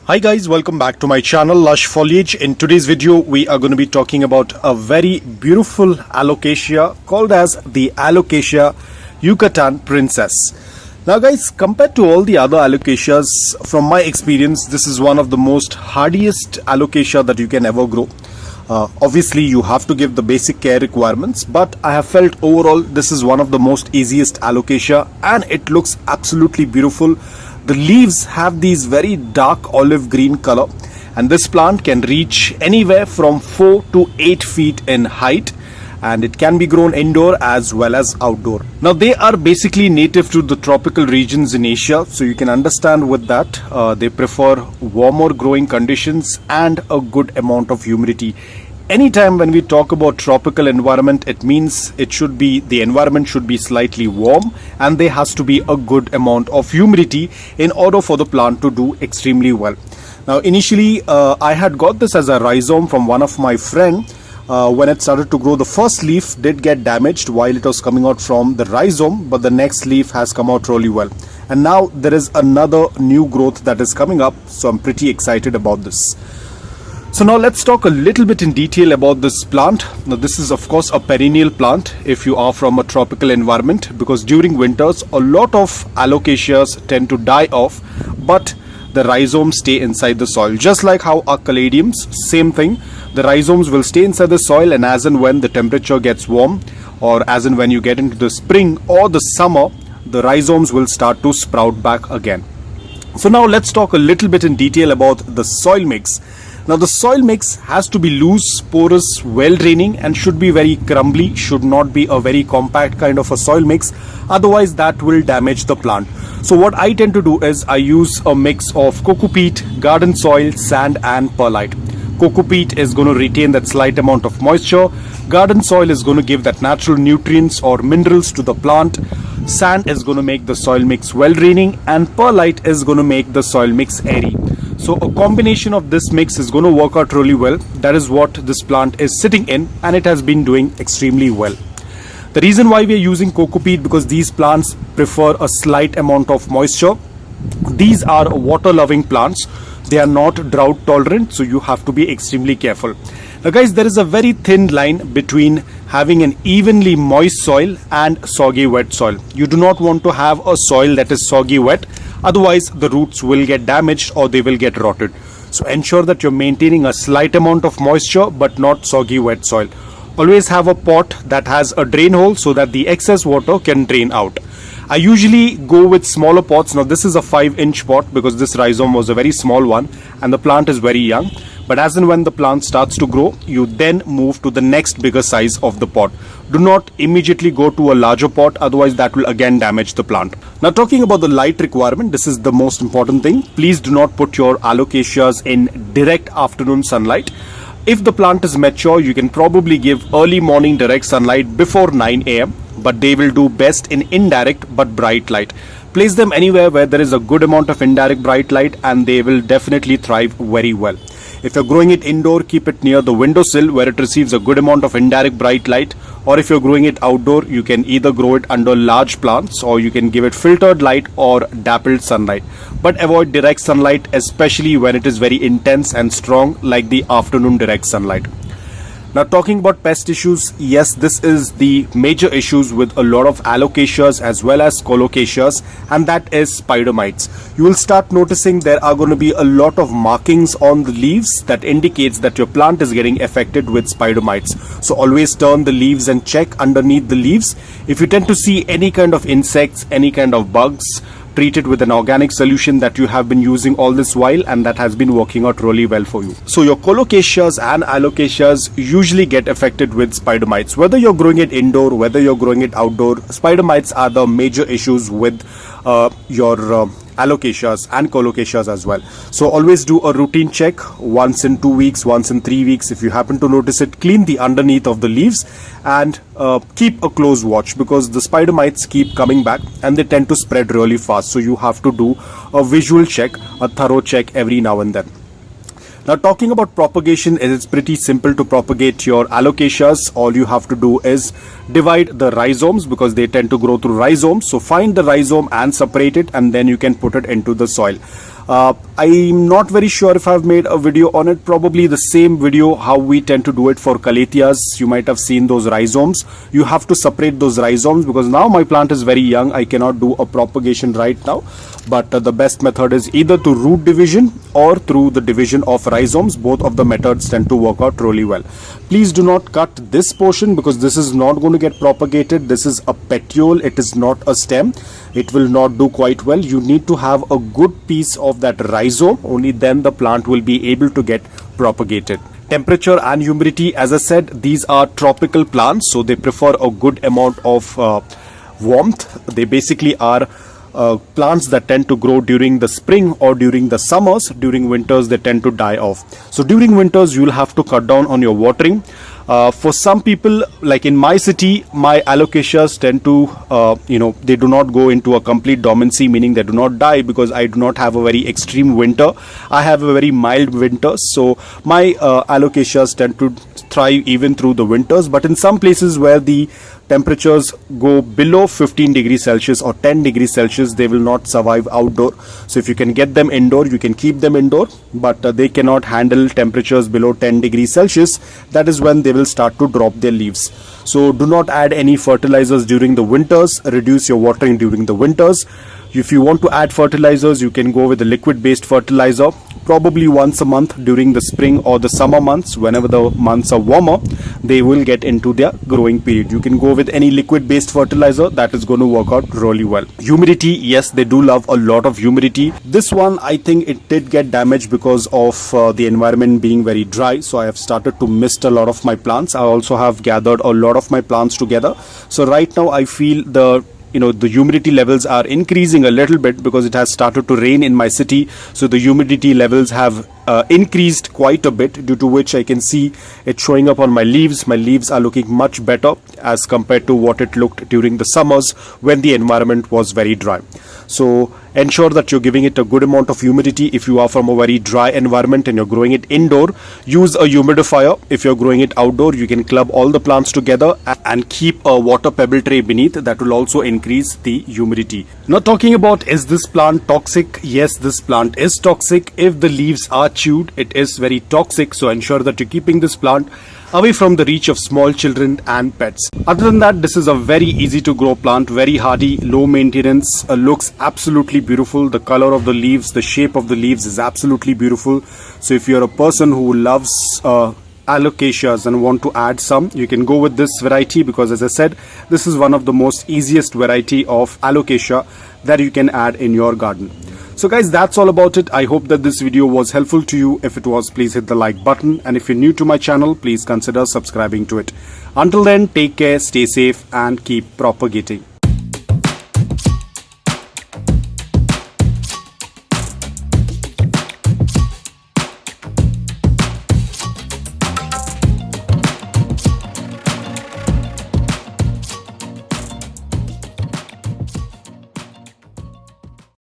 Hi guys, welcome back to my channel Lush Foliage. In today's video we are going to be talking about a very beautiful alocasia called as the Alocasia Yucatan Princess. Now guys, compared to all the other alocasias, from my experience this is one of the most hardiest alocasia that you can ever grow. Obviously you have to give the basic care requirements, but I have felt overall this is one of the most easiest alocasia and it looks absolutely beautiful. The leaves have these very dark olive green color, and this plant can reach anywhere from 4 to 8 feet in height, and it can be grown indoor as well as outdoor. Now they are basically native to the tropical regions in Asia, so you can understand with that they prefer warmer growing conditions and a good amount of humidity. Anytime when we talk about tropical environment, it means the environment should be slightly warm and there has to be a good amount of humidity in order for the plant to do extremely well. Now initially I had got this as a rhizome from one of my friend. When it started to grow, the first leaf did get damaged while it was coming out from the rhizome, but the next leaf has come out really well. And now there is another new growth that is coming up, so I'm pretty excited about this. So now let's talk a little bit in detail about this plant. Now this is of course a perennial plant if you are from a tropical environment, because during winters a lot of alocasias tend to die off, but the rhizomes stay inside the soil. Just like how our caladiums, same thing, the rhizomes will stay inside the soil, and as and when the temperature gets warm, or as and when you get into the spring or the summer, the rhizomes will start to sprout back again. So now let's talk a little bit in detail about the soil mix. Now the soil mix has to be loose, porous, well draining, and should be very crumbly, should not be a very compact kind of a soil mix, otherwise that will damage the plant. So what I tend to do is I use a mix of coco peat, garden soil, sand and perlite. Coco peat is going to retain that slight amount of moisture, garden soil is going to give that natural nutrients or minerals to the plant, sand is going to make the soil mix well draining, and perlite is going to make the soil mix airy. So a combination of this mix is going to work out really well. That is what this plant is sitting in, and it has been doing extremely well. The reason why we are using coco peat, because these plants prefer a slight amount of moisture. These are water loving plants. They are not drought tolerant, so you have to be extremely careful. Now guys, there is a very thin line between having an evenly moist soil and soggy wet soil. You do not want to have a soil that is soggy wet, otherwise the roots will get damaged or they will get rotted. So ensure that you're maintaining a slight amount of moisture but not soggy wet soil. Always have a pot that has a drain hole so that the excess water can drain out. I usually go with smaller pots. Now this is a 5-inch pot because this rhizome was a very small one and the plant is very young. But as and when the plant starts to grow, you then move to the next bigger size of the pot. Do not immediately go to a larger pot, otherwise that will again damage the plant. Now talking about the light requirement, this is the most important thing. Please do not put your alocasias in direct afternoon sunlight. If the plant is mature, you can probably give early morning direct sunlight before 9 a.m. but they will do best in indirect but bright light. Place them anywhere where there is a good amount of indirect bright light and they will definitely thrive very well. If you're growing it indoor, keep it near the windowsill where it receives a good amount of indirect bright light, or if you're growing it outdoor, you can either grow it under large plants or you can give it filtered light or dappled sunlight. But avoid direct sunlight, especially when it is very intense and strong like the afternoon direct sunlight. Now talking about pest issues, yes, this is the major issues with a lot of alocasias as well as colocasias, and that is spider mites. You will start noticing there are going to be a lot of markings on the leaves that indicates that your plant is getting affected with spider mites. So always turn the leaves and check underneath the leaves. If you tend to see any kind of insects, any kind of bugs, treat it with an organic solution that you have been using all this while and that has been working out really well for you. So your colocasias and alocasias usually get affected with spider mites. Whether you're growing it indoor, whether you're growing it outdoor, spider mites are the major issues with your alocasias and colocasias as well. So always do a routine check once in 2 weeks, once in 3 weeks. If you happen to notice it, clean the underneath of the leaves and keep a close watch, because the spider mites keep coming back and they tend to spread really fast. So you have to do a visual check, a thorough check every now and then. Now talking about propagation, it's pretty simple to propagate your alocasias. All you have to do is divide the rhizomes, because they tend to grow through rhizomes. So find the rhizome and separate it, and then you can put it into the soil. I'm not very sure if I've made a video on it. Probably the same video how we tend to do it for Calatheas. You might have seen those rhizomes. You have to separate those rhizomes because now my plant is very young. I cannot do a propagation right now. But the best method is either to root division or through the division of rhizomes. Both of the methods tend to work out really well. Please do not cut this portion because this is not going to get propagated. This is a petiole. It is not a stem. It will not do quite well. You need to have a good piece of that rhizome. Only then the plant will be able to get propagated. Temperature and humidity, as I said, these are tropical plants, so they prefer a good amount of warmth. They basically are plants that tend to grow during the spring or during the summers. During winters they tend to die off. So during winters you will have to cut down on your watering. For some people, like in my city, my alocasias tend to they do not go into a complete dormancy, meaning they do not die, because I do not have a very extreme winter. I have a very mild winter, so my alocasias tend to thrive even through the winters. But in some places where the temperatures go below 15 degrees Celsius or 10 degrees Celsius, they will not survive outdoor. So if you can get them indoor, you can keep them indoor, but they cannot handle temperatures below 10 degrees Celsius. That is when they will start to drop their leaves. So do not add any fertilizers during the winters. Reduce your watering during the winters. If you want to add fertilizers, you can go with a liquid based fertilizer, probably once a month during the spring or the summer months. Whenever the months are warmer, they will get into their growing period. You can go with any liquid based fertilizer. That is going to work out really well. Humidity, yes, they do love a lot of humidity. This one, I think it did get damaged because of the environment being very dry. So I have started to mist a lot of my plants. I also have gathered a lot of my plants together. So right now I feel the humidity levels are increasing a little bit because it has started to rain in my city. So the humidity levels have increased quite a bit, due to which I can see it showing up on my leaves. My leaves are looking much better as compared to what it looked during the summers when the environment was very dry. So ensure that you're giving it a good amount of humidity. If you are from a very dry environment and you're growing it indoor, use a humidifier. If you're growing it outdoor, you can club all the plants together and keep a water pebble tray beneath. That will also increase the humidity. Now talking about, is this plant toxic? Yes, this plant is toxic. If the leaves are chewed, it is very toxic. So ensure that you're keeping this plant away from the reach of small children and pets. Other than that, this is a very easy to grow plant, very hardy, low maintenance, looks absolutely beautiful. The color of the leaves, the shape of the leaves is absolutely beautiful. So if you're a person who loves alocasias and want to add some, you can go with this variety, because as I said, this is one of the most easiest variety of alocasia that you can add in your garden. So guys, that's all about it. I hope that this video was helpful to you. If it was, please hit the like button, and if you're new to my channel, please consider subscribing to it. Until then, take care, stay safe, and keep propagating.